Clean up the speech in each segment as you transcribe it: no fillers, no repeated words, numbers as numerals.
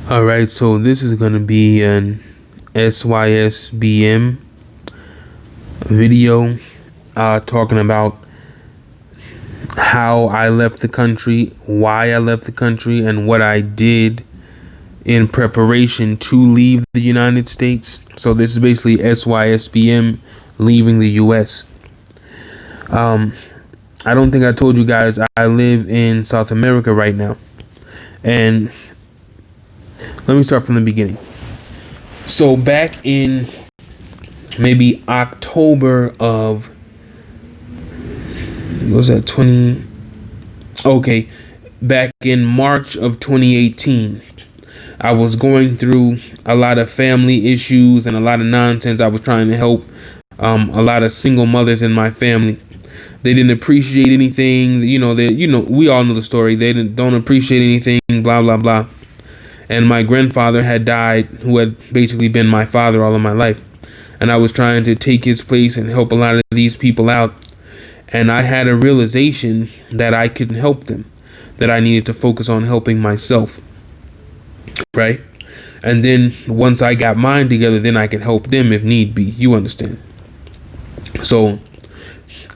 All right, so this is going to be an Sysbm video talking about how I left the country, why I left the country, and what I did in preparation to leave the United States. So this is basically Sysbm Leaving the US. I don't think I told you guys I live in South America right now. And let me start from the beginning. So back in maybe October of, what was that, back in March of 2018, I was going through a lot of family issues and a lot of nonsense. I was trying to help a lot of single mothers in my family. They didn't appreciate anything, we all know the story. They don't appreciate anything, blah, blah, blah. And my grandfather had died, who had basically been my father all of my life. And I was trying to take his place and help a lot of these people out. And I had a realization that I couldn't help them, that I needed to focus on helping myself. Right? And then once I got mine together, then I could help them if need be. You understand? So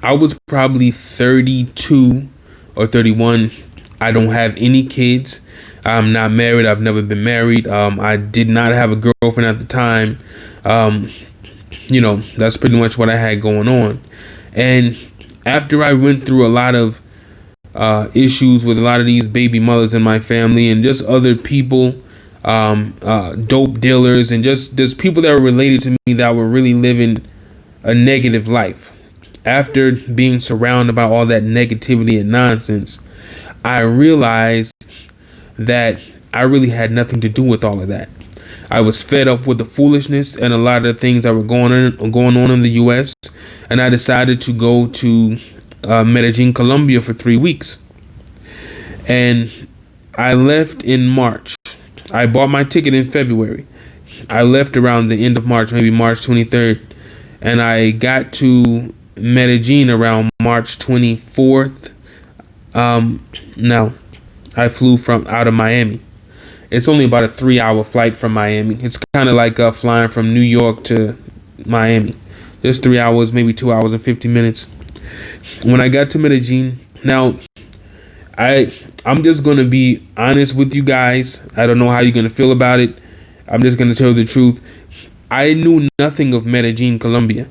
I was probably 32 or 31. I don't have any kids. I'm not married. I've never been married. I did not have a girlfriend at the time. That's pretty much what I had going on. And after I went through a lot of issues with a lot of these baby mothers in my family and just other people, dope dealers, and just people that were related to me that were really living a negative life. After being surrounded by all that negativity and nonsense, I realized that I really had nothing to do with all of that. I was fed up with the foolishness and a lot of things that were going on in the U.S. And I decided to go to Medellin, Colombia for 3 weeks. And I left in March. I bought my ticket in February. I left around the end of March, maybe March 23rd. And I got to Medellin around March 24th. I flew out of Miami. It's only about a 3-hour flight from Miami. It's kind of like flying from New York to Miami. Just 3 hours, maybe 2 hours and 50 minutes. When I got to Medellin, now I'm just going to be honest with you guys. I don't know how you're going to feel about it. I'm just going to tell you the truth. I knew nothing of Medellin, Colombia,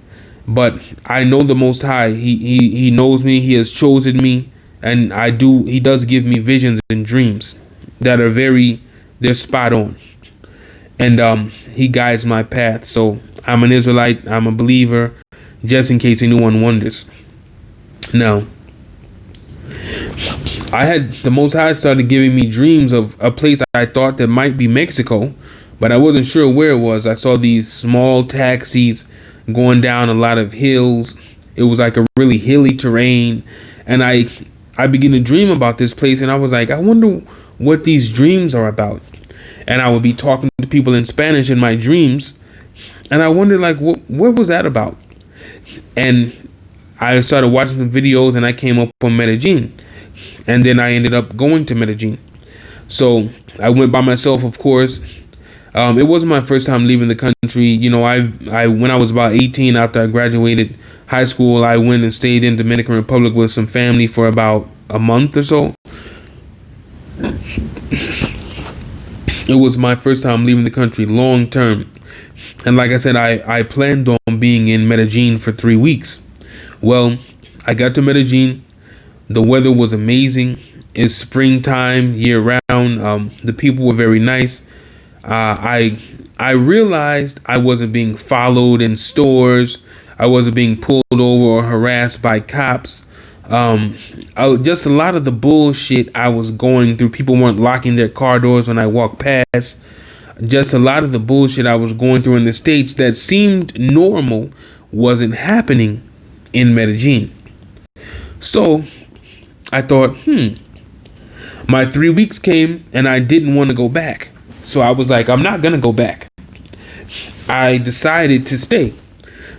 but I know the Most High. He knows me. He has chosen me. And he does give me visions and dreams that are they're spot on. And he guides my path. So I'm an Israelite. I'm a believer, just in case anyone wonders. Now, the Most High started giving me dreams of a place I thought that might be Mexico, but I wasn't sure where it was. I saw these small taxis going down a lot of hills. It was like a really hilly terrain. And I began to dream about this place, and I was like, I wonder what these dreams are about. And I would be talking to people in Spanish in my dreams, and I wondered, like, what was that about? And I started watching some videos, and I came up on Medellin, and then I ended up going to Medellin. So I went by myself, of course. It wasn't my first time leaving the country. I when I was about 18, after I graduated high school, I went and stayed in Dominican Republic with some family for about a month or so. It was my first time leaving the country long term. And like I said, I planned on being in Medellin for 3 weeks. Well, I got to Medellin. The weather was amazing. It's springtime year round. The people were very nice. I realized I wasn't being followed in stores. I wasn't being pulled over or harassed by cops. Just a lot of the bullshit I was going through. People weren't locking their car doors when I walked past. Just a lot of the bullshit I was going through in the States that seemed normal wasn't happening in Medellin. So I thought, my 3 weeks came and I didn't want to go back. So I was like, I'm not going to go back. I decided to stay.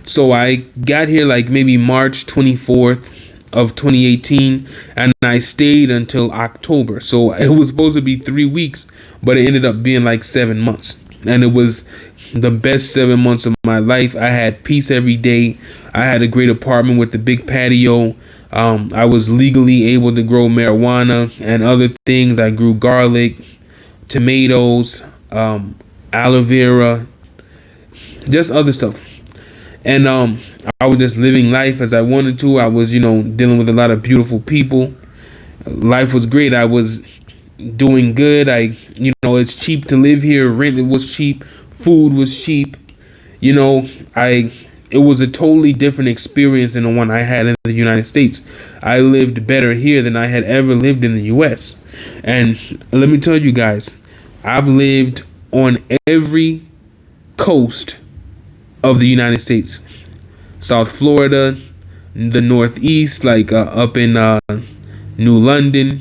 So I got here like maybe March 24th. of 2018, and I stayed until October. So it was supposed to be 3 weeks, but it ended up being like 7 months. And it was the best 7 months of my life. I had peace every day. I had a great apartment with the big patio. I was legally able to grow marijuana and other things. I grew garlic, tomatoes, aloe vera, just other stuff. And I was just living life as I wanted to. I was, dealing with a lot of beautiful people. Life was great. I was doing good. It's cheap to live here. Rent was cheap. Food was cheap. It was a totally different experience than the one I had in the United States. I lived better here than I had ever lived in the US. And let me tell you guys, I've lived on every coast of the United States. South Florida, the Northeast, like up in New London,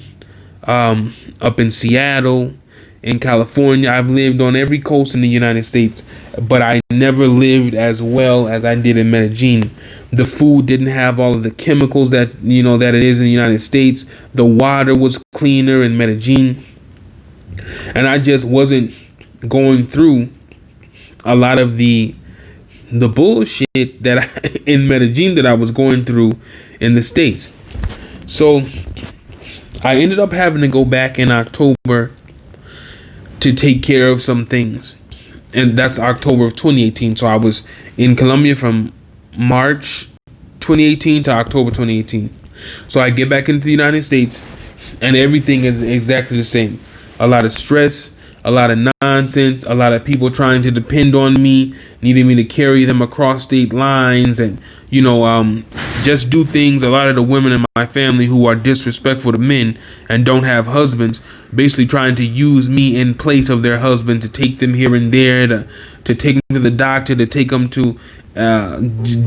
up in Seattle, in California. I've lived on every coast in the United States, but I never lived as well as I did in Medellin. The food didn't have all of the chemicals that that it is in the United States. The water was cleaner in Medellin, and I just wasn't going through a lot of the bullshit that in Medellin that I was going through in the States. So I ended up having to go back in October to take care of some things. And that's October of 2018. So I was in Colombia from March 2018 to October 2018. So I get back into the United States and everything is exactly the same. A lot of stress, a lot of nonsense, a lot of people trying to depend on me, needing me to carry them across state lines and, just do things. A lot of the women in my family who are disrespectful to men and don't have husbands, basically trying to use me in place of their husband to take them here and there, to take them to the doctor, to take them to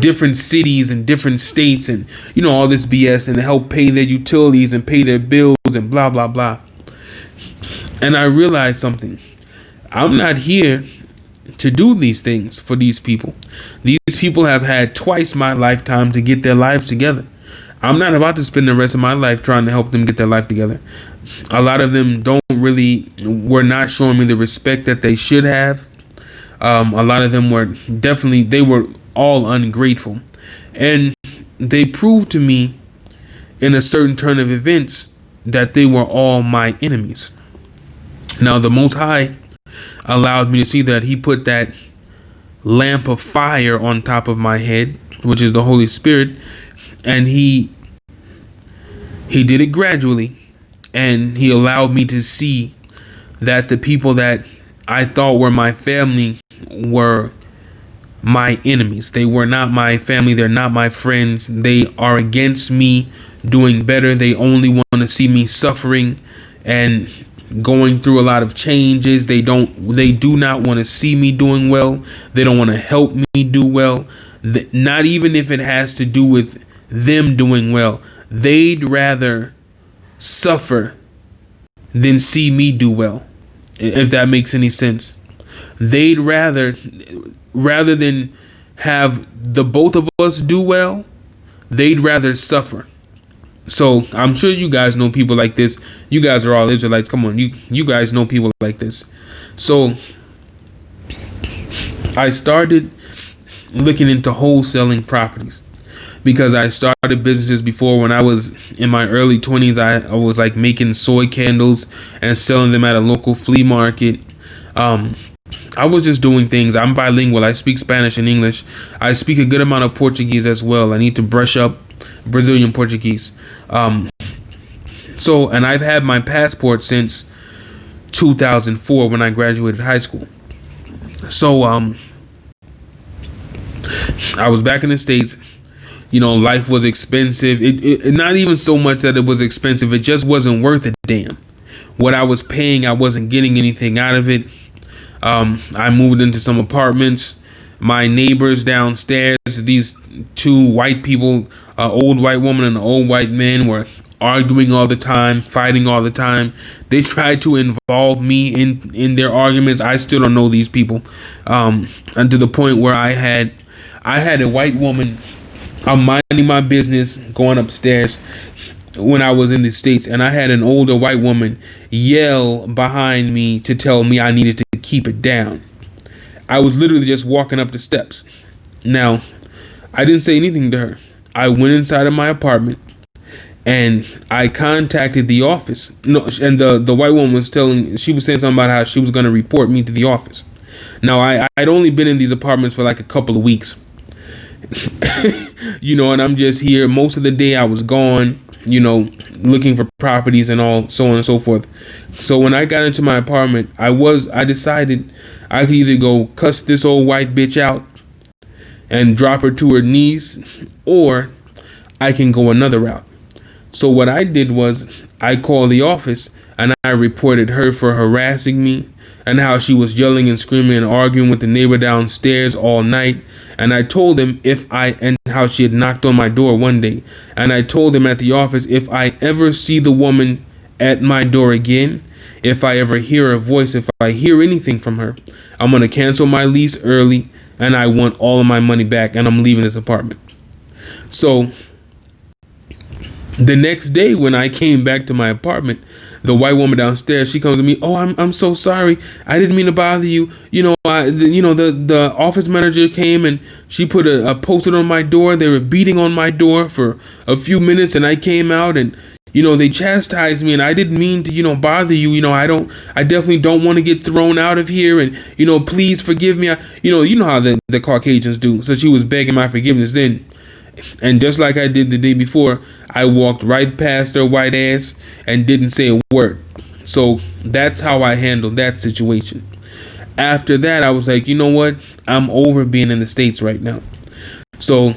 different cities and different states and, all this BS, and to help pay their utilities and pay their bills and blah, blah, blah. And I realized something. I'm not here to do these things for these people. These people have had twice my lifetime to get their lives together. I'm not about to spend the rest of my life trying to help them get their life together. A lot of them were not showing me the respect that they should have. A lot of them they were all ungrateful. And they proved to me in a certain turn of events that they were all my enemies. Now, the Most High allowed me to see that. He put that lamp of fire on top of my head, which is the Holy Spirit, and he did it gradually, and he allowed me to see that the people that I thought were my family were my enemies. They were not my family. They're not my friends. They are against me doing better. They only want to see me suffering and going through a lot of changes. They do not want to see me doing well. They don't want to help me do well. Not even if it has to do with them doing well. They'd rather suffer than see me do well, if that makes any sense. They'd rather than have the both of us do well, they'd rather suffer. So I'm sure you guys know people like this. You guys are all Israelites. Come on, you guys know people like this. So I started looking into wholesaling properties because I started businesses before. When I was in my early 20s, I was like making soy candles and selling them at a local flea market. I was just doing things. I'm bilingual. I speak Spanish and English. I speak a good amount of Portuguese as well. I need to brush up Brazilian Portuguese. And I've had my passport since 2004 when I graduated high school. So I was back in the States. Life was expensive. It not even so much that it was expensive. It just wasn't worth a damn. What I was paying, I wasn't getting anything out of it. I moved into some apartments. My neighbors downstairs, these two white people, an old white woman and an old white man, were arguing all the time, fighting all the time. They tried to involve me in their arguments. I still don't know these people. And to the point where I had a white woman I'm minding my business, going upstairs when I was in the States, and I had an older white woman yell behind me to tell me I needed to keep it down. I was literally just walking up the steps. Now, I didn't say anything to her. I went inside of my apartment and I contacted the office. No, and the white woman was she was saying something about how she was going to report me to the office. Now, I'd only been in these apartments for like a couple of weeks. And I'm just here. Most of the day I was gone, looking for properties and all, so on and so forth. So when I got into my apartment, I decided I could either go cuss this old white bitch out and drop her to her knees, or I can go another route. So what I did was I called the office and I reported her for harassing me and how she was yelling and screaming and arguing with the neighbor downstairs all night. And I told him and how she had knocked on my door one day. And I told him at the office, if I ever see the woman at my door again, if I ever hear her voice, if I hear anything from her, I'm going to cancel my lease early and I want all of my money back and I'm leaving this apartment. So the next day when I came back to my apartment, the white woman downstairs, she comes to me, "Oh, I'm so sorry. I didn't mean to bother you. The office manager came and she put a post-it on my door. They were beating on my door for a few minutes and I came out and they chastised me and I didn't mean to bother you. I definitely don't want to get thrown out of here and please forgive me. You know how the Caucasians do." So she was begging my forgiveness then. And just like I did the day before, I walked right past her white ass and didn't say a word. So that's how I handled that situation. After that, I was like, you know what? I'm over being in the States right now. So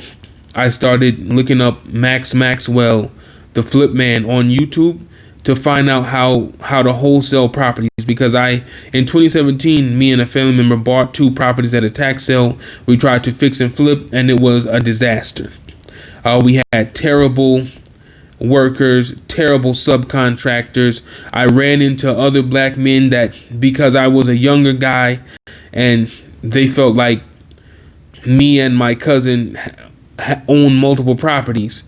I started looking up Max Maxwell, the flip man, on YouTube to find out how to wholesale properties, because in 2017, me and a family member bought 2 properties at a tax sale. We tried to fix and flip and it was a disaster. We had terrible workers, terrible subcontractors. I ran into other black men that, because I was a younger guy and they felt like me and my cousin owned multiple properties,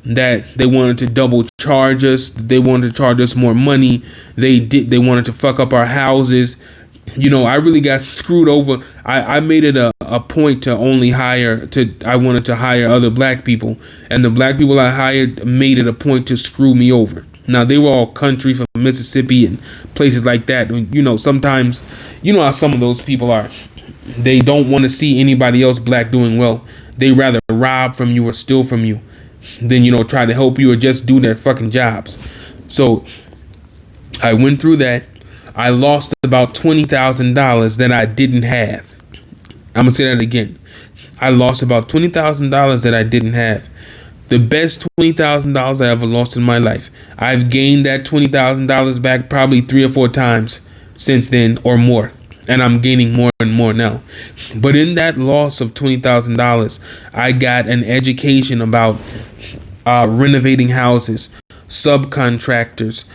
that they wanted to double charge us. They wanted to charge us more money. They wanted to fuck up our houses. I really got screwed over. I made it a point to only I wanted to hire other black people, and the black people I hired made it a point to screw me over. Now, they were all country from Mississippi and places like that. Sometimes, how some of those people are. They don't want to see anybody else black doing well. They rather rob from you or steal from you than, try to help you or just do their fucking jobs. So I went through that. I lost about $20,000 that I didn't have. I'm going to say that again. I lost about $20,000 that I didn't have. The best $20,000 I ever lost in my life. I've gained that $20,000 back probably 3 or 4 times since then or more. And I'm gaining more and more now. But in that loss of $20,000, I got an education about renovating houses, subcontractors,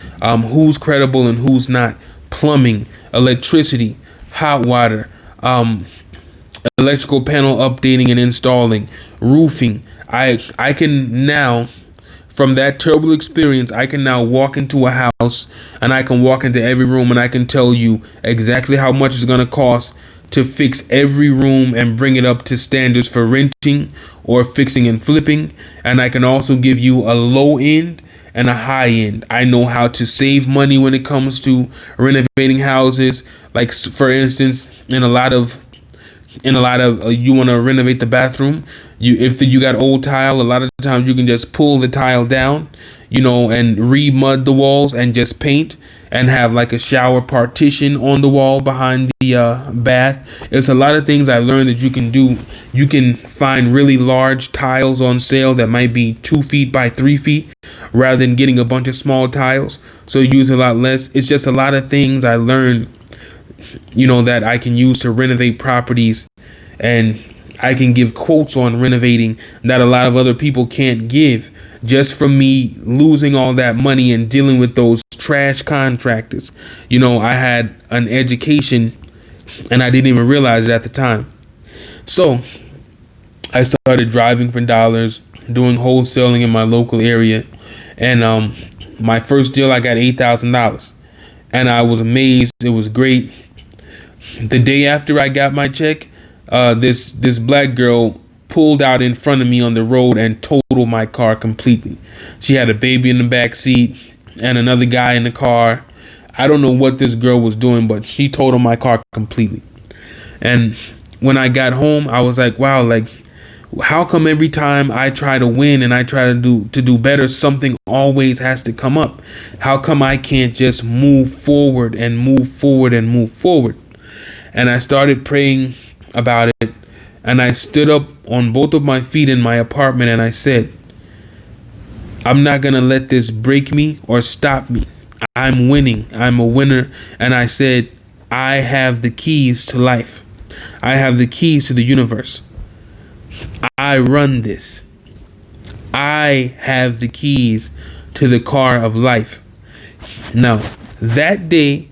who's credible and who's not, plumbing, electricity, hot water, electrical panel updating and installing, roofing. I can now, from that terrible experience, I can now walk into a house and I can walk into every room and I can tell you exactly how much it's going to cost to fix every room and bring it up to standards for renting or fixing and flipping. And I can also give you a low end and a high end. I know how to save money when it comes to renovating houses. Like, for instance, in a lot of you want to renovate the bathroom, if you got old tile, a lot of times you can just pull the tile down, and re-mud the walls and just paint and have like a shower partition on the wall behind the bath. It's a lot of things I learned that you can do. You can find really large tiles on sale that might be 2 feet by 3 feet rather than getting a bunch of small tiles. So you use a lot less. It's just a lot of things I learned, that I can use to renovate properties, and I can give quotes on renovating that a lot of other people can't give, just from me losing all that money and dealing with those trash contractors. I had an education and I didn't even realize it at the time. So I started driving for dollars, doing wholesaling in my local area, and my first deal I got $8,000, and I was amazed. It was great. The day after I got my check, this black girl pulled out in front of me on the road and totaled my car completely. She had a baby in the back seat and another guy in the car. I don't know what this girl was doing, but she totaled my car completely. And when I got home, I was like, wow, like, how come every time I try to win and I try to do better, something always has to come up? How come I can't just move forward and move forward and move forward? And I started praying about it, and I stood up on both of my feet in my apartment, and I said, I'm not going to let this break me or stop me. I'm winning. I'm a winner. And I said, I have the keys to life. I have the keys to the universe. I run this. I have the keys to the car of life. Now, that day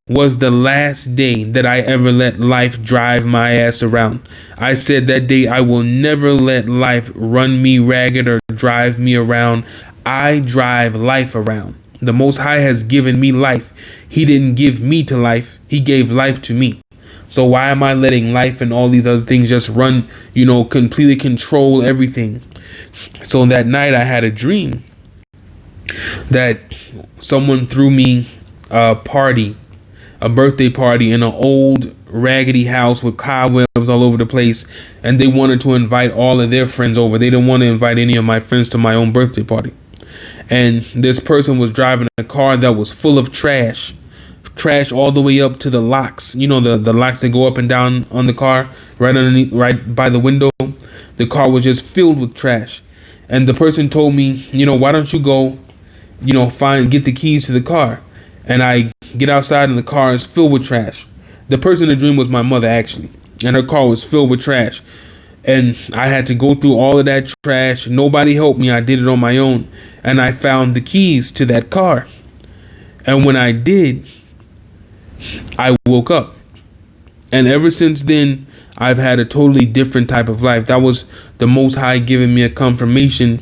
was the last day that I ever let life drive my ass around. I said that day, I will never let life run me ragged or drive me around. I drive life around. The Most High has given me life. He didn't give me to life. He gave life to me. So why am I letting life and all these other things just run, completely control everything? So that night I had a dream that someone threw me a birthday party in an old raggedy house with cobwebs all over the place, and they wanted to invite all of their friends over. They didn't want to invite any of my friends to my own birthday party. And this person was driving a car that was full of trash all the way up to the locks. The locks that go up and down on the car, right underneath, right by the window. The car was just filled with trash. And the person told me, why don't you go, get the keys to the car? And I get outside and the car is filled with trash. The person in the dream was my mother, actually. And her car was filled with trash. And I had to go through all of that trash. Nobody helped me. I did it on my own. And I found the keys to that car. And when I did, I woke up. And ever since then, I've had a totally different type of life. That was the Most High giving me a confirmation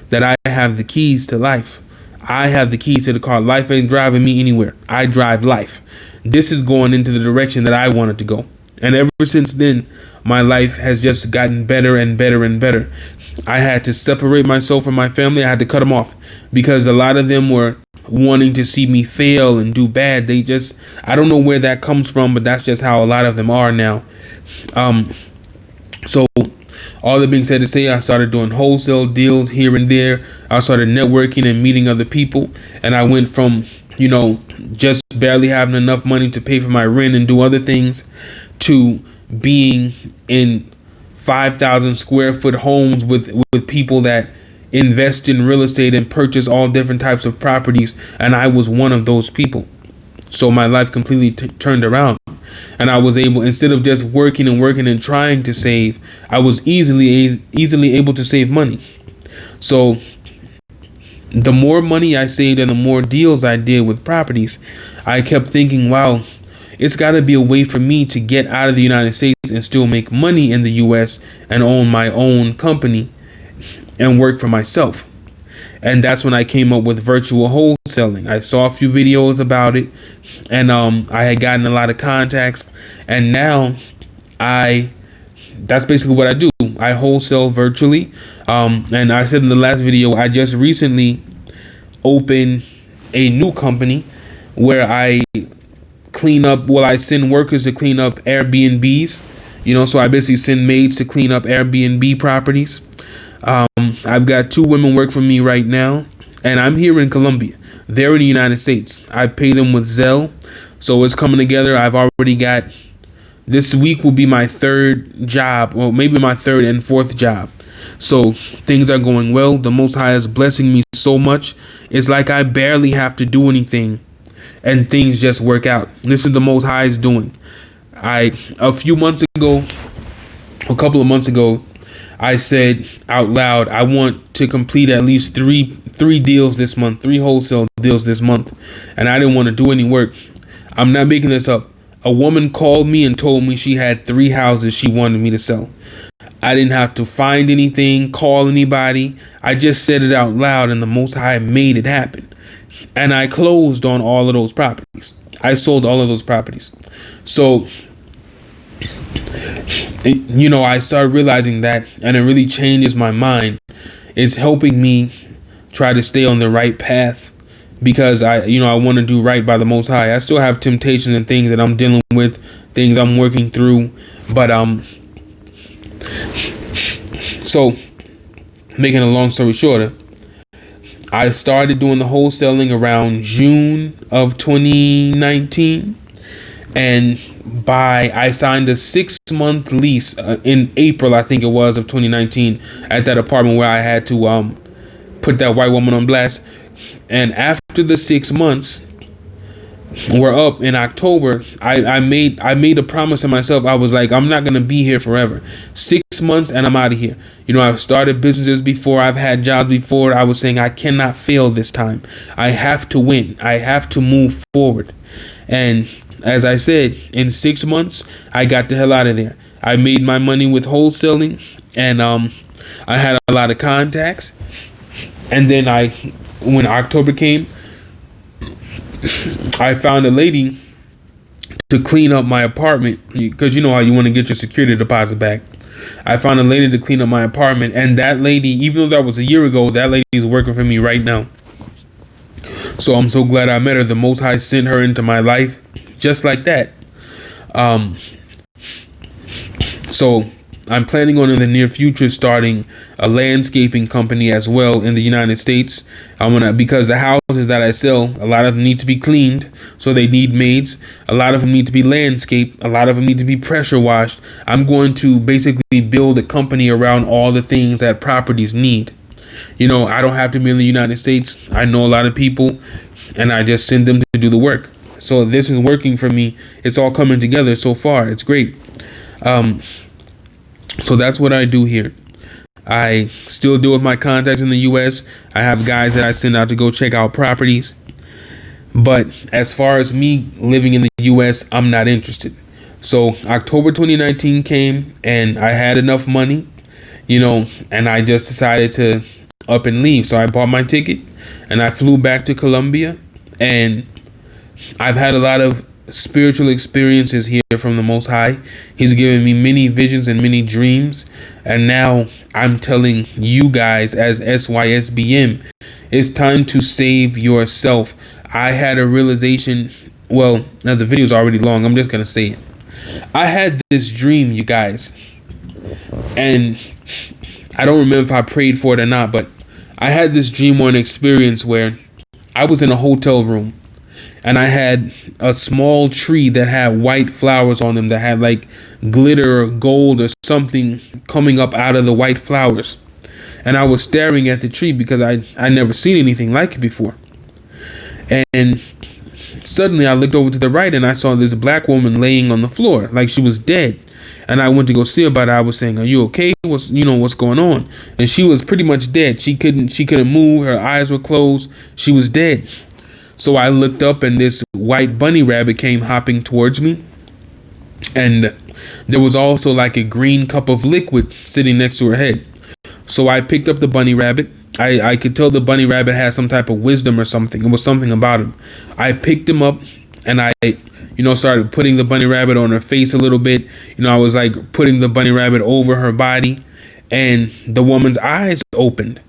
that I have the keys to life. I have the keys to the car. Life ain't driving me anywhere. I drive life. This is going into the direction that I wanted to go. And ever since then, my life has just gotten better and better and better. I had to separate myself from my family. I had to cut them off because a lot of them were wanting to see me fail and do bad. I don't know where that comes from, but that's just how a lot of them are now. So all that being said to say, I started doing wholesale deals here and there. I started networking and meeting other people. And I went from, just barely having enough money to pay for my rent and do other things to being in 5,000 square foot homes with people that invest in real estate and purchase all different types of properties. And I was one of those people. So my life completely turned around. And I was able, instead of just working and trying to save, I was easily able to save money. So the more money I saved and the more deals I did with properties, I kept thinking, wow, it's got to be a way for me to get out of the United States and still make money in the US and own my own company and work for myself. And that's when I came up with virtual wholesaling. I saw a few videos about it, and I had gotten a lot of contacts, and now that's basically what I do. I wholesale virtually. And I said in the last video, I just recently opened a new company where I I send workers to clean up Airbnbs, so I basically send maids to clean up Airbnb properties. I've got 2 women work for me right now, and I'm here in Colombia. They're in the United States. I pay them with Zelle, so it's coming together. I've already got, this week will be my 3rd job, or maybe my 3rd and 4th job. So things are going well. The Most High is blessing me so much. It's like I barely have to do anything, and things just work out. This is the Most High is doing. A couple of months ago, I said out loud, I want to complete at least three deals this month, 3 wholesale deals this month. And I didn't want to do any work. I'm not making this up. A woman called me and told me she had 3 houses she wanted me to sell. I didn't have to find anything, call anybody. I just said it out loud, and the Most High made it happen. And I closed on all of those properties. I sold all of those properties. So, I started realizing that, and it really changes my mind. It's helping me try to stay on the right path, because I want to do right by the Most High. I still have temptations and things that I'm dealing with, things I'm working through, but so, making a long story shorter, I started doing the wholesaling around June of 2019, and I signed a 6-month lease in April, I think it was, of 2019, at that apartment where I had to put that white woman on blast. And after the 6 months were up in October, I made a promise to myself. I was like, I'm not gonna be here forever. 6 months and I'm out of here. I've started businesses before, I've had jobs before. I was saying I cannot fail this time. I have to win. I have to move forward. And as I said, in 6 months, I got the hell out of there. I made my money with wholesaling, and I had a lot of contacts. And then when October came, I found a lady to clean up my apartment, because you know how you want to get your security deposit back. I found a lady to clean up my apartment, and that lady, even though that was a year ago, that lady is working for me right now. So I'm so glad I met her. The Most High sent her into my life just like that. So I'm planning on in the near future starting a landscaping company as well in the United States. Because the houses that I sell, a lot of them need to be cleaned, so they need maids. A lot of them need to be landscaped. A lot of them need to be pressure washed. I'm going to basically build a company around all the things that properties need. I don't have to be in the United States. I know a lot of people, and I just send them to do the work. So this is working for me. It's all coming together so far. It's great. So that's what I do here. I still deal with my contacts in the U.S. I have guys that I send out to go check out properties. But as far as me living in the U.S., I'm not interested. So October 2019 came, and I had enough money, and I just decided to up and leave. So I bought my ticket, and I flew back to Colombia, and I've had a lot of spiritual experiences here from the Most High. He's given me many visions and many dreams, and now I'm telling you guys as SYSBM, it's time to save yourself. I had a realization. Well, now the video is already long. I'm just gonna say it. I had this dream, you guys, and I don't remember if I prayed for it or not, but I had this dream or an experience where I was in a hotel room, and I had a small tree that had white flowers on them that had like glitter or gold or something coming up out of the white flowers. And I was staring at the tree because I never seen anything like it before. And suddenly I looked over to the right, and I saw this black woman laying on the floor like she was dead. And I went to go see her, but I was saying, "Are you okay? What's going on?" And she was pretty much dead. She couldn't move. Her eyes were closed. She was dead. So I looked up, and this white bunny rabbit came hopping towards me. And there was also like a green cup of liquid sitting next to her head. So I picked up the bunny rabbit. I could tell the bunny rabbit had some type of wisdom or something. It was something about him. I picked him up, and I started putting the bunny rabbit on her face a little bit. I was like putting the bunny rabbit over her body, and the woman's eyes opened.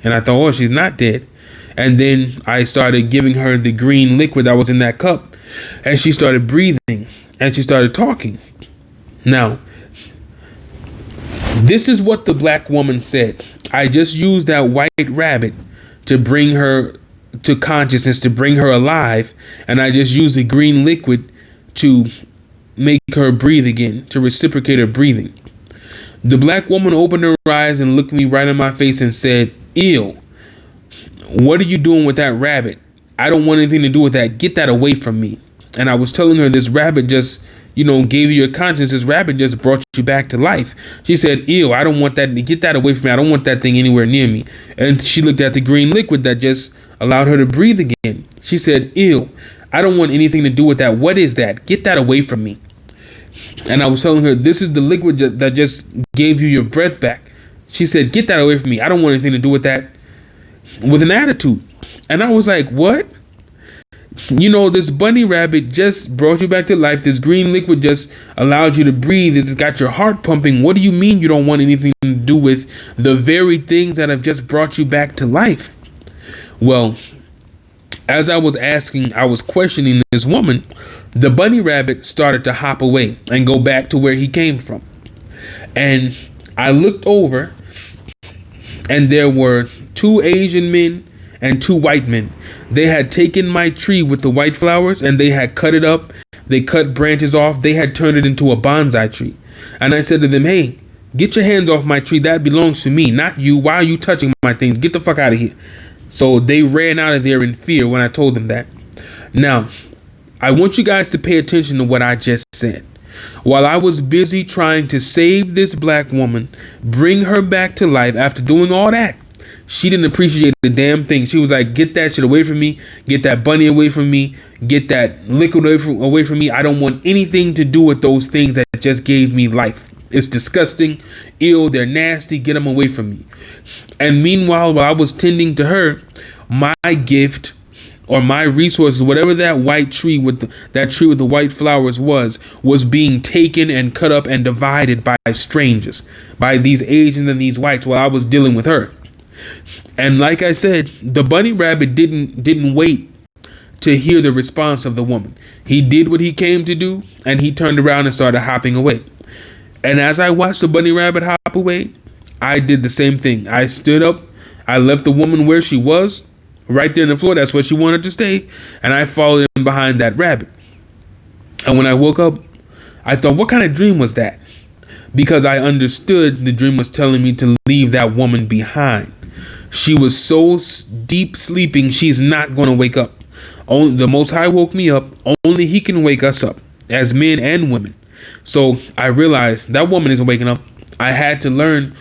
And I thought, oh, she's not dead. And then I started giving her the green liquid that was in that cup, and she started breathing, and she started talking. Now, this is what the black woman said. I just used that white rabbit to bring her to consciousness, to bring her alive, and I just used the green liquid to make her breathe again, to reciprocate her breathing. The black woman opened her eyes and looked me right in my face and said, "Ew, what are you doing with that rabbit? I don't want anything to do with that. Get that away from me." And I was telling her, this rabbit just, gave you your conscience. This rabbit just brought you back to life. She said, "Ew, I don't want that. Get that away from me. I don't want that thing anywhere near me." And she looked at the green liquid that just allowed her to breathe again. She said, "Ew, I don't want anything to do with that. What is that? Get that away from me. And I was telling her, this is the liquid that just gave you your breath back. She said, get that away from me. I don't want anything to do with that. With an attitude. And I was like, what? You know, this bunny rabbit just brought you back to life. This green liquid just allowed you to breathe. It's got your heart pumping. What do you mean you don't want anything to do with the very things that have just brought you back to life? Well, as I was questioning this woman, the bunny rabbit started to hop away and go back to where he came from. And I looked over, and there were 2 Asian men and 2 white men. They had taken my tree with the white flowers and they had cut it up. They cut branches off. They had turned it into a bonsai tree. And I said to them, hey, get your hands off my tree. That belongs to me, not you. Why are you touching my things? Get the fuck out of here. So they ran out of there in fear when I told them that. Now, I want you guys to pay attention to what I just said. While I was busy trying to save this black woman, bring her back to life after doing all that, she didn't appreciate the damn thing. She was like, get that shit away from me. Get that bunny away from me. Get that liquid away from me. I don't want anything to do with those things that just gave me life. It's disgusting, ill, they're nasty. Get them away from me. And meanwhile, while I was tending to her, my gift or my resources, whatever that white tree with the white flowers was being taken and cut up and divided by strangers, by these Asians and these whites while I was dealing with her. And like I said, the bunny rabbit didn't wait to hear the response of the woman. He did what he came to do, and he turned around and started hopping away. And as I watched the bunny rabbit hop away, I did the same thing. I stood up, I left the woman where she was, right there on the floor. That's where she wanted to stay. And I followed in behind that rabbit. And when I woke up, I thought, what kind of dream was that? Because I understood the dream was telling me to leave that woman behind. She was so deep sleeping, she's not going to wake up. Only the Most High woke me up. Only He can wake us up as men and women. So I realized that woman isn't waking up. I had to learn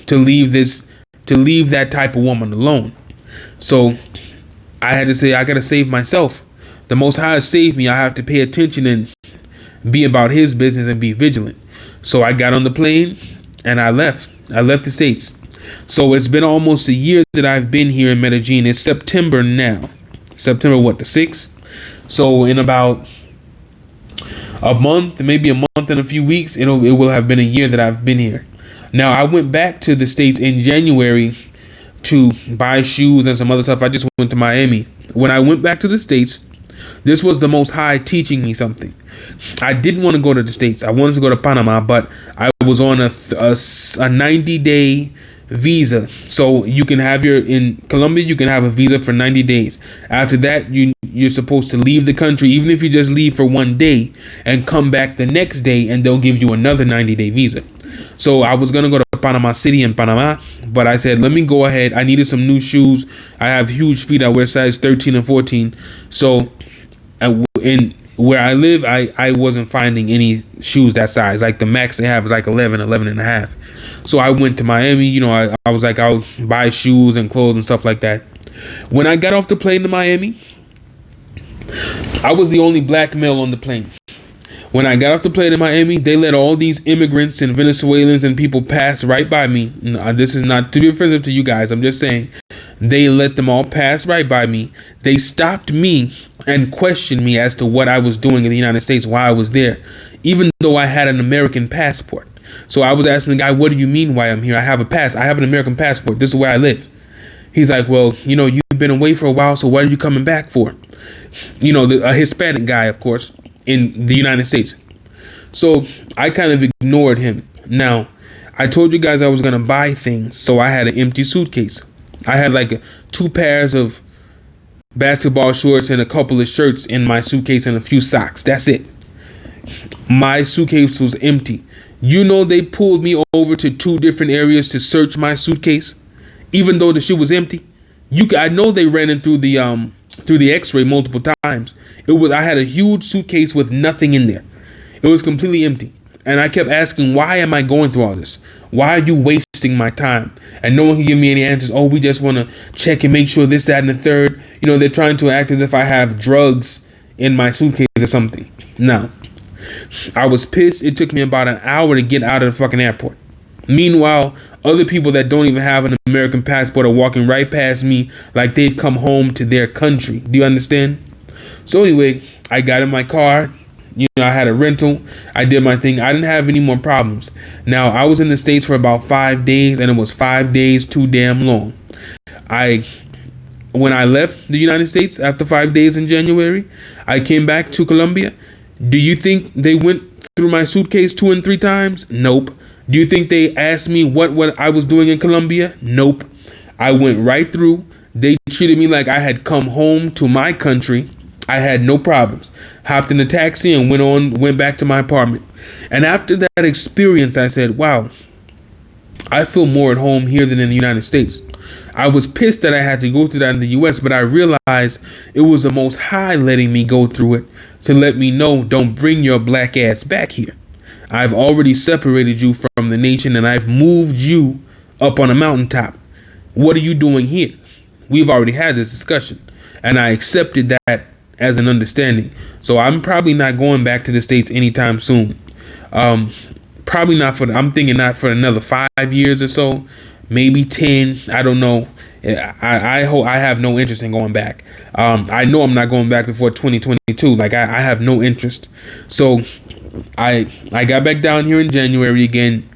to leave that type of woman alone. So I had to say, I got to save myself. The Most High saved me. I have to pay attention and be about His business and be vigilant. So I got on the plane and I left. I left the States. So it's been almost a year that I've been here in Medellin. It's September now. September the 6th? So in about a month, maybe a month and a few weeks, it will have been a year that I've been here. Now, I went back to the States in January to buy shoes and some other stuff. I just went to Miami. When I went back to the States, this was the Most High teaching me something. I didn't want to go to the States. I wanted to go to Panama, but I was on a 90-day visa. So you can have in Colombia, you can have a visa for 90 days. After that, you're supposed to leave the country, even if you just leave for one day and come back the next day, and they'll give you another 90-day visa. So I was going to go to Panama City in Panama, but I said, let me go ahead. I needed some new shoes. I have huge feet. I wear size 13 and 14. So in where I live, I wasn't finding any shoes that size. Like the max they have is like 11 and a half. So I went to Miami. You know, I was like, I'll buy shoes and clothes and stuff like that. When I got off the plane to Miami, I was the only black male on the plane. When I got off the plane in Miami, they let all these immigrants and Venezuelans and people pass right by me. This is not to be offensive to you guys. I'm just saying they let them all pass right by me. They stopped me and questioned me as to what I was doing in the United States, why I was there, even though I had an American passport. So I was asking the guy, what do you mean why I'm here? I have an American passport. This is where I live. He's like, well, you know, you've been away for a while, so what are you coming back for? You know, a Hispanic guy, of course, in the United States. So I kind of ignored him. Now, I told you guys I was going to buy things, so I had an empty suitcase. I had like 2 pairs of basketball shorts and a couple of shirts in my suitcase and a few socks. That's it. My suitcase was empty. You know, they pulled me over to 2 different areas to search my suitcase, even though the shit was empty. I know they ran it through the X-ray multiple times. I had a huge suitcase with nothing in there. It was completely empty. And I kept asking, why am I going through all this? Why are you wasting my time? And no one can give me any answers. Oh, we just want to check and make sure this, that, and the third. You know, they're trying to act as if I have drugs in my suitcase or something. Now, I was pissed. It took me about an hour to get out of the fucking airport. Meanwhile, other people that don't even have an American passport are walking right past me like they've come home to their country. Do you understand? So anyway, I got in my car. I had a rental. I did my thing. I didn't have any more problems. Now, I was in the States for about 5 days, and it was 5 days too damn long. When I left the United States after 5 days in January, I came back to Colombia. Do you think they went through my suitcase 2 and 3 times? Nope. Do you think they asked me what I was doing in Colombia? Nope. I went right through. They treated me like I had come home to my country. I had no problems. Hopped in a taxi and went back to my apartment. And after that experience, I said, wow, I feel more at home here than in the United States. I was pissed that I had to go through that in the US, but I realized it was the Most High letting me go through it to let me know, don't bring your black ass back here. I've already separated you from the nation, and I've moved you up on a mountaintop. What are you doing here? We've already had this discussion, and I accepted that as an understanding. So I'm probably not going back to the States anytime soon. Probably not I'm thinking not for another 5 years or so, maybe 10. I don't know. I hope I have no interest in going back. I know I'm not going back before 2022. Like I have no interest. So I got back down here in January again.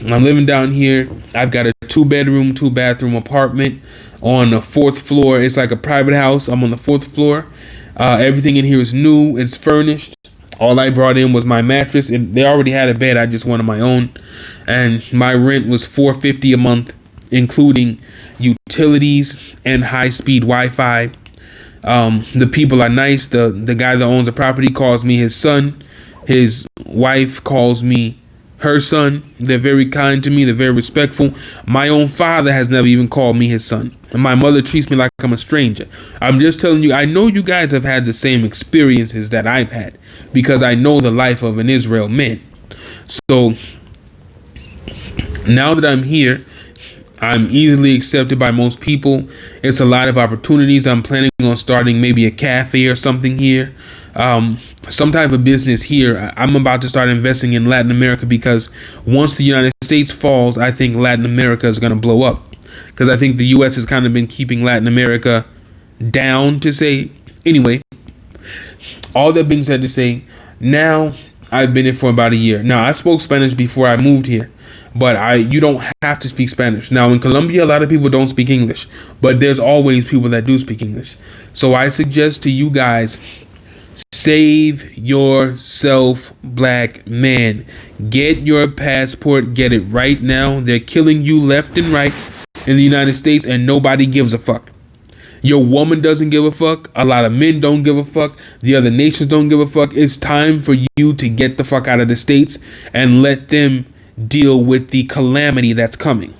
I'm living down here. I've got a 2-bedroom, 2-bathroom apartment on the 4th floor. It's like a private house. I'm on the 4th floor. Everything in here is new. It's furnished. All I brought in was my mattress. They already had a bed. I just wanted my own. And my rent was $450 a month, including utilities and high-speed Wi-Fi. The people are nice. The guy that owns the property calls me his son. His wife calls me her son. They're very kind to me. They're very respectful. My own father has never even called me his son. And my mother treats me like I'm a stranger. I'm just telling you, I know you guys have had the same experiences that I've had because I know the life of an Israel man. So now that I'm here, I'm easily accepted by most people. It's a lot of opportunities. I'm planning on starting maybe a cafe or something here. Some type of business here. I'm about to start investing in Latin America because once the United States falls, I think Latin America is going to blow up. Because I think the U.S. has kind of been keeping Latin America down, to say. Anyway, all that being said to say, now I've been here for about a year. Now, I spoke Spanish before I moved here, but you don't have to speak Spanish. Now, in Colombia, a lot of people don't speak English, but there's always people that do speak English. So I suggest to you guys, save yourself, black man. Get your passport. Get it right now. They're killing you left and right in the United States, and nobody gives a fuck. Your woman doesn't give a fuck. A lot of men don't give a fuck. The other nations don't give a fuck. It's time for you to get the fuck out of the States and let them deal with the calamity that's coming.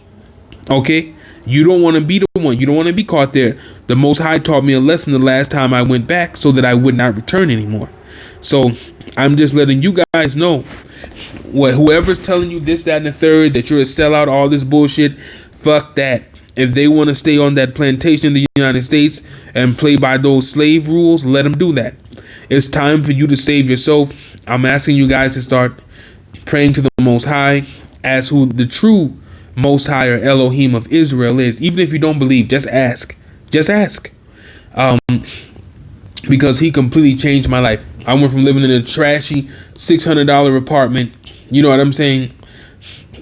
Okay? You don't want to be the one. You don't want to be caught there. The Most High taught me a lesson the last time I went back so that I would not return anymore. So I'm just letting you guys know, whoever's telling you this, that, and the third, that you're a sellout, all this bullshit, fuck that. If they want to stay on that plantation in the United States and play by those slave rules, let them do that. It's time for you to save yourself. I'm asking you guys to start praying to the Most High as who the true Most High or Elohim of Israel is. Even if you don't believe, just ask. Just ask. Because he completely changed my life. I went from living in a trashy $600 apartment, you know what I'm saying,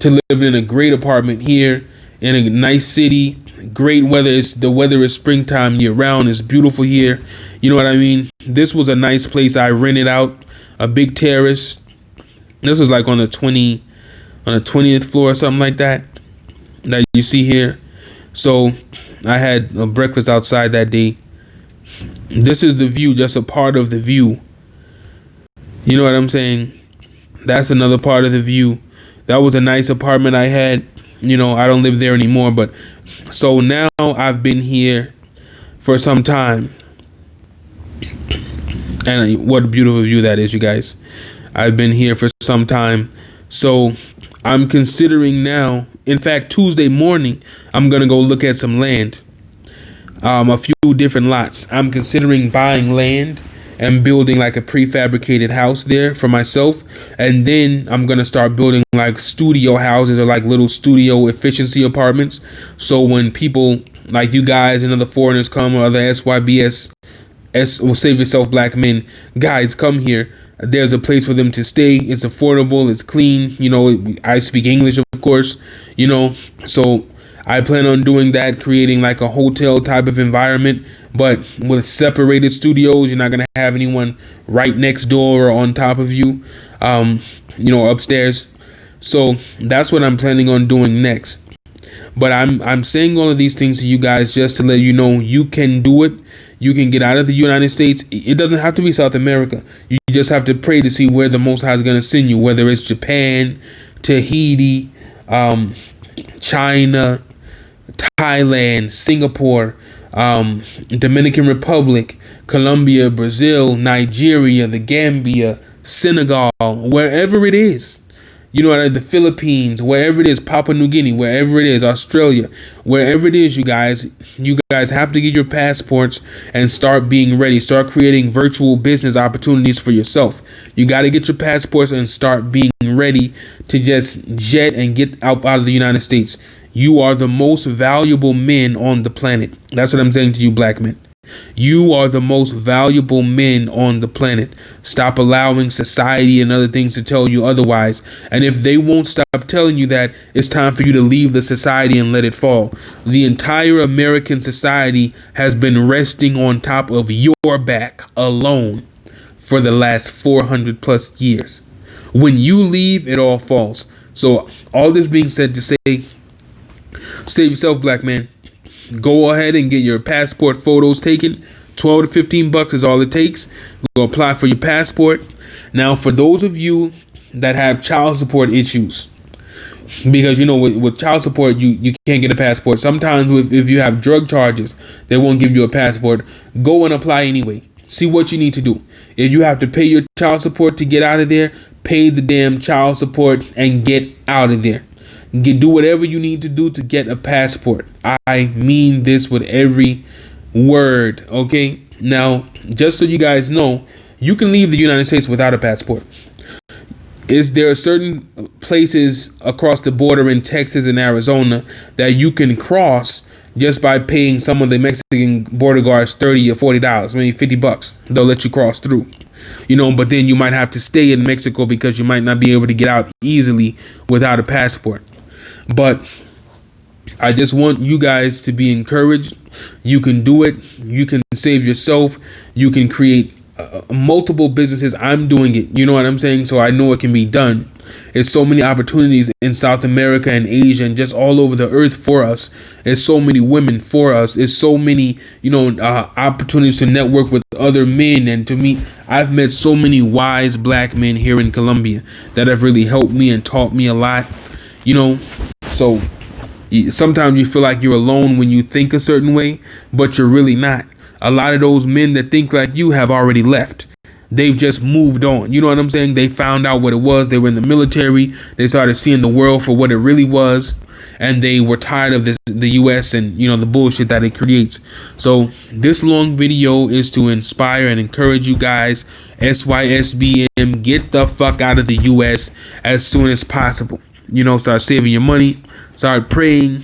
to living in a great apartment here in a nice city, great weather. The weather is springtime year round. It's beautiful here. You know what I mean? This was a nice place. I rented out a big terrace. This was like on the 20th floor or something like that you see here. So I had a breakfast outside that day. This is the view, just a part of the view. You know what I'm saying? That's another part of the view. That was a nice apartment I had. You know, I don't live there anymore, but so now I've been here for some time. And what a beautiful view that is, you guys. I've been here for some time. So I'm considering now, in fact, Tuesday morning, I'm going to go look at some land. A few different lots. I'm considering buying land and building like a prefabricated house there for myself. And then I'm going to start building like studio houses or like little studio efficiency apartments. So when people like you guys and other foreigners come, or other SYBS, will Save Yourself Black Men guys come here, there's a place for them to stay. It's affordable, it's clean, you know, I speak English, of course, you know, so I plan on doing that, creating like a hotel type of environment, but with separated studios. You're not going to have anyone right next door or on top of you, you know, upstairs. So that's what I'm planning on doing next. But I'm saying all of these things to you guys just to let you know you can do it. You can get out of the United States. It doesn't have to be South America. You just have to pray to see where the Most High is going to send you, whether it's Japan, Tahiti, China, Thailand, Singapore, Dominican Republic, Colombia, Brazil, Nigeria, the Gambia, Senegal, wherever it is. You know, the Philippines, wherever it is, Papua New Guinea, wherever it is, Australia, wherever it is, you guys have to get your passports and start being ready. Start creating virtual business opportunities for yourself. You got to get your passports and start being ready to just jet and get out of the United States. You are the most valuable men on the planet. That's what I'm saying to you, black men. You are the most valuable men on the planet. Stop allowing society and other things to tell you otherwise. And if they won't stop telling you that, it's time for you to leave the society and let it fall. The entire American society has been resting on top of your back alone for the last 400 plus years. When you leave, it all falls. So all this being said to say, save yourself, black man. Go ahead and get your passport photos taken. $12 to $15 is all it takes. Go apply for your passport. Now, for those of you that have child support issues, because you know with child support you can't get a passport. Sometimes if you have drug charges, they won't give you a passport. Go and apply anyway. See what you need to do. If you have to pay your child support to get out of there, pay the damn child support and get out of there. Do whatever you need to do to get a passport. I mean this with every word, okay? Now, just so you guys know, you can leave the United States without a passport. There are certain places across the border in Texas and Arizona that you can cross just by paying some of the Mexican border guards $30 or $40, maybe $50. They'll let you cross through. You know, but then you might have to stay in Mexico because you might not be able to get out easily without a passport. But I just want you guys to be encouraged. You can do it. You can save yourself. You can create multiple businesses. I'm doing it. You know what I'm saying? So I know it can be done. There's so many opportunities in South America and Asia and just all over the earth for us. There's so many women for us. There's so many, opportunities to network with other men and to meet. I've met so many wise black men here in Colombia that have really helped me and taught me a lot. So sometimes you feel like you're alone when you think a certain way, but you're really not. A lot of those men that think like you have already left. They've just moved on. You know what I'm saying? They found out what it was. They were in the military. They started seeing the world for what it really was. And they were tired of the US and, the bullshit that it creates. So this long video is to inspire and encourage you guys. SYSBM, get the fuck out of the US as soon as possible. Start saving your money. Start praying.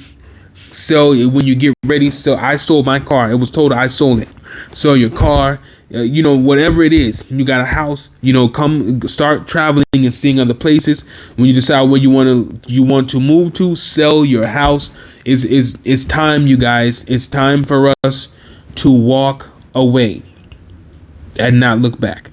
Sell it when you get ready. So I sold my car. It was told I sold it. Sell your car. Whatever it is, you got a house, come start traveling and seeing other places. When you decide where you want to move to, sell your house. It's time, you guys. It's time for us to walk away and not look back.